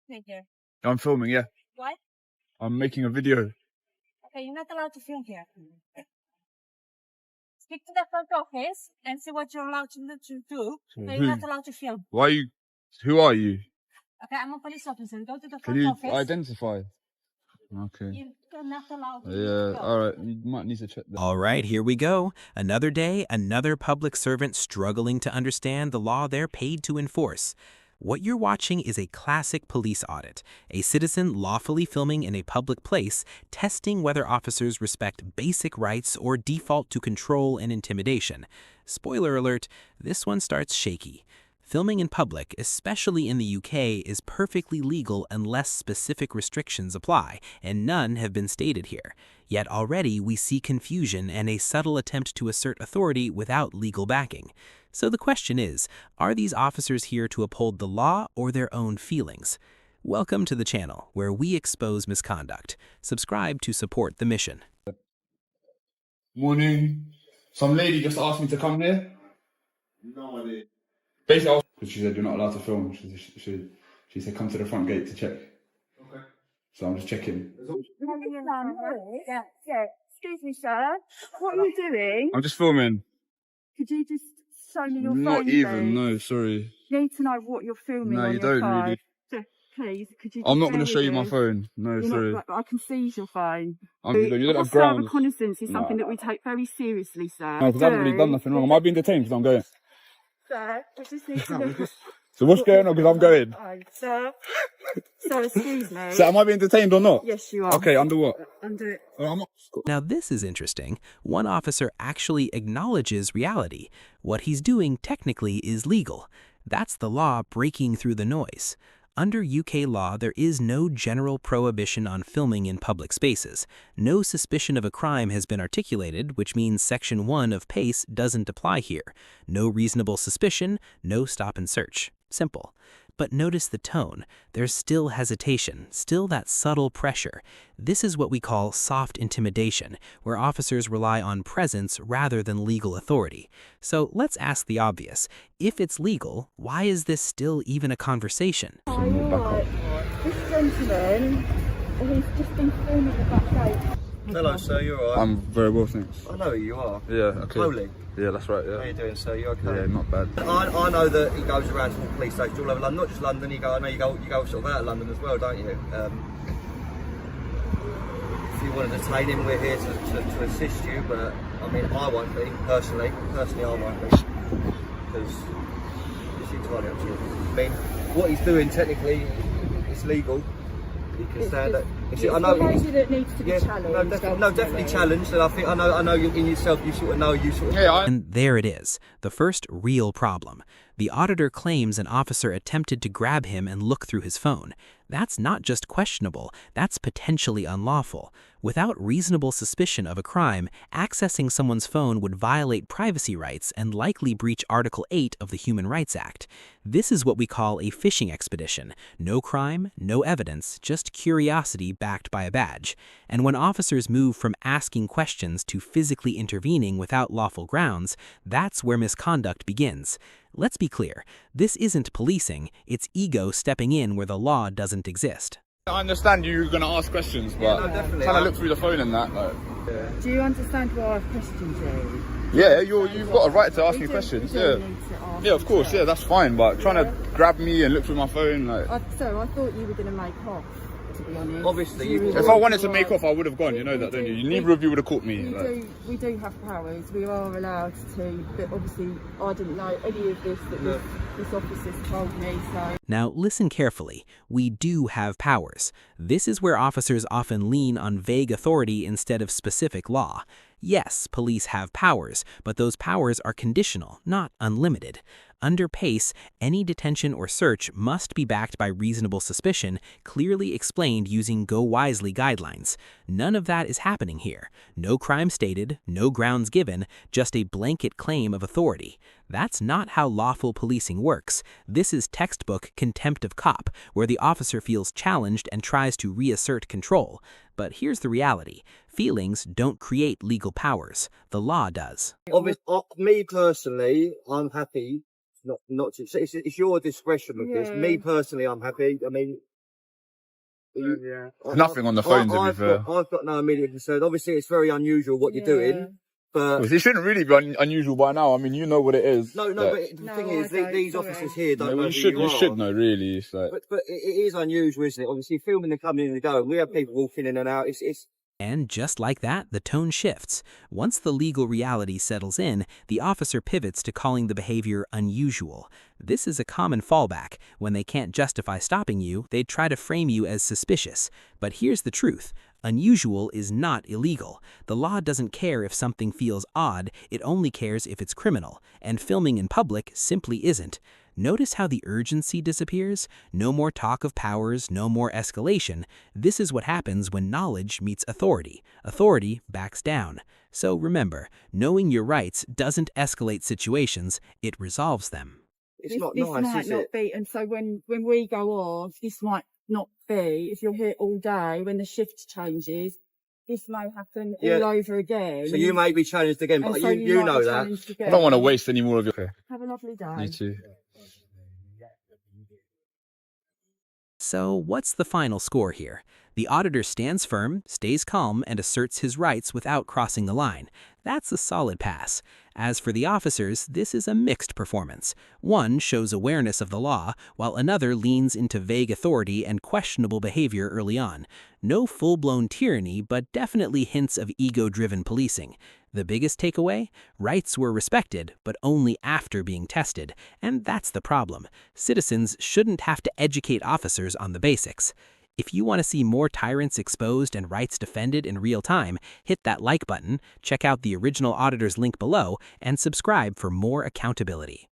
Here. I'm filming, yeah. What? I'm making a video. Okay, you're not allowed to film here. Speak to the front office and see what you're allowed to do. So you're not allowed to film. Why are you? Who are you? Okay, I'm a police officer. Go to the Can front you office. identify? Okay. You're not allowed to Yeah, alright. You might need to check that. All right, here we go. Another day, another public servant struggling to understand the law they're paid to enforce. What you're watching is a classic police audit, a citizen lawfully filming in a public place, testing whether officers respect basic rights or default to control and intimidation. Spoiler alert, this one starts shaky. Filming in public, especially in the UK, is perfectly legal unless specific restrictions apply, and none have been stated here. Yet already we see confusion and a subtle attempt to assert authority without legal backing. So the question is, are these officers here to uphold the law or their own feelings? Welcome to the channel, where we expose misconduct. Subscribe to support the mission. Morning. Some lady just asked me to come here. No idea. Basically, because she said you're not allowed to film. She said come to the front gate to check. Okay. So I'm just checking. Yeah. Excuse me, sir. What are you doing? I'm just filming. Could you just show me your phone, Not even, please? no, sorry. You need to know what you're filming No, on you your don't phone. really. So, please, could you I'm not just going to bear show you with my me? phone. No, You're sorry. not, I can seize your phone. You don't have Officer grounds. reconnaissance is Nah. something that we take very seriously, sir. No, because I haven't really done nothing wrong. Am I being detained because I'm going? Sir, we just need to look at... So what's going on because I'm going? Sir, excuse me. So am I being detained or not? Yes, you are. Okay, under what? Under... I'm not. Now this is interesting. One officer actually acknowledges reality. What he's doing technically is legal. That's the law breaking through the noise. Under UK law, there is no general prohibition on filming in public spaces. No suspicion of a crime has been articulated, which means Section 1 of PACE doesn't apply here. No reasonable suspicion, no stop and search. Simple. But notice the tone. There's still hesitation, still that subtle pressure. This is what we call soft intimidation, where officers rely on presence rather than legal authority. So let's ask the obvious. If it's legal, why is this still even a conversation? This gentleman, he's just been filming the back gate. Hello, sir. You alright? I'm very well, thanks. I know who you are. Yeah, okay. Holy. Yeah, that's right, How you doing, sir? You okay? Yeah, not bad. I know that he goes around to all police stations all over London, not just London. I know you go sort of out of London as well, don't you? If you want to detain him, we're here to assist you. But I mean, I won't be personally. Personally, I won't be because it's entirely up to you. I mean, what he's doing technically is legal. You can stand that. I know behaviour that needs to be challenged. definitely challenged. And I know you in yourself. You sort of know. And there it is, the first real problem. The auditor claims an officer attempted to grab him and look through his phone. That's not just questionable, that's potentially unlawful. Without reasonable suspicion of a crime, accessing someone's phone would violate privacy rights and likely breach Article 8 of the Human Rights Act. This is what we call a fishing expedition. No crime, no evidence, just curiosity backed by a badge. And when officers move from asking questions to physically intervening without lawful grounds, that's where misconduct begins. Let's be clear, this isn't policing, it's ego stepping in where the law doesn't exist. I understand you're going to ask questions, but Yeah, no, definitely. trying to look through the phone and that. Like, Do you understand why I've questioned you? yeah, you've got a right to ask me questions. We Yeah, do need to ask yeah, of course. you. Yeah, that's fine. But trying to grab me and look through my phone, like, So I thought you were going to make off, to be honest. Obviously, You you- were if I wanted to right. make off, I would have gone. You know that, don't you? Neither of you would have caught me. Like. We do have powers. We are allowed to, but obviously I didn't know any of this that this officer's told me. So Now listen carefully, we do have powers. This is where officers often lean on vague authority instead of specific law. Yes, police have powers, but those powers are conditional, not unlimited. Under PACE, any detention or search must be backed by reasonable suspicion, clearly explained using Go Wisely guidelines. None of that is happening here. No crime stated, no grounds given, just a blanket claim of authority. That's not how lawful policing works. This is textbook contempt of cop, where the officer feels challenged and tries to reassert control. But here's the reality. Feelings don't create legal powers. The law does. Obviously, me personally, I'm happy not to. It's your discretion with this. Yeah. Me personally, I'm happy. I mean, Nothing on the phone, to be fair. I've got no immediate concern. Obviously, it's very unusual what you're doing, but It shouldn't really be unusual by now. I mean, you know what it is. but the thing is, these officers here don't know who you should know, really. It's like... But it is unusual, isn't it? Obviously, filming them coming in and going. We have people walking in and out. It's And just like that, the tone shifts. Once the legal reality settles in, the officer pivots to calling the behavior unusual. This is a common fallback. When they can't justify stopping you, they try to frame you as suspicious. But here's the truth. Unusual is not illegal. The law doesn't care if something feels odd, it only cares if it's criminal. And filming in public simply isn't. Notice how the urgency disappears? No more talk of powers, no more escalation. This is what happens when knowledge meets authority. Authority backs down. So remember, knowing your rights doesn't escalate situations, it resolves them. it's not this nice, might is not it? be, and so when we go off, this might not be, if you're here all day, when the shift changes, this may happen all over again. So you may be challenged again, And but so you might know be that. challenged again. I don't want to waste any more of your... Have a lovely day. You too. So what's the final score here? The auditor stands firm, stays calm, and asserts his rights without crossing the line. That's a solid pass. As for the officers, this is a mixed performance. One shows awareness of the law, while another leans into vague authority and questionable behavior early on. No full-blown tyranny, but definitely hints of ego-driven policing. The biggest takeaway? Rights were respected, but only after being tested. And that's the problem. Citizens shouldn't have to educate officers on the basics. If you want to see more tyrants exposed and rights defended in real time, hit that like button, check out the original Auditor's link below, and subscribe for more accountability.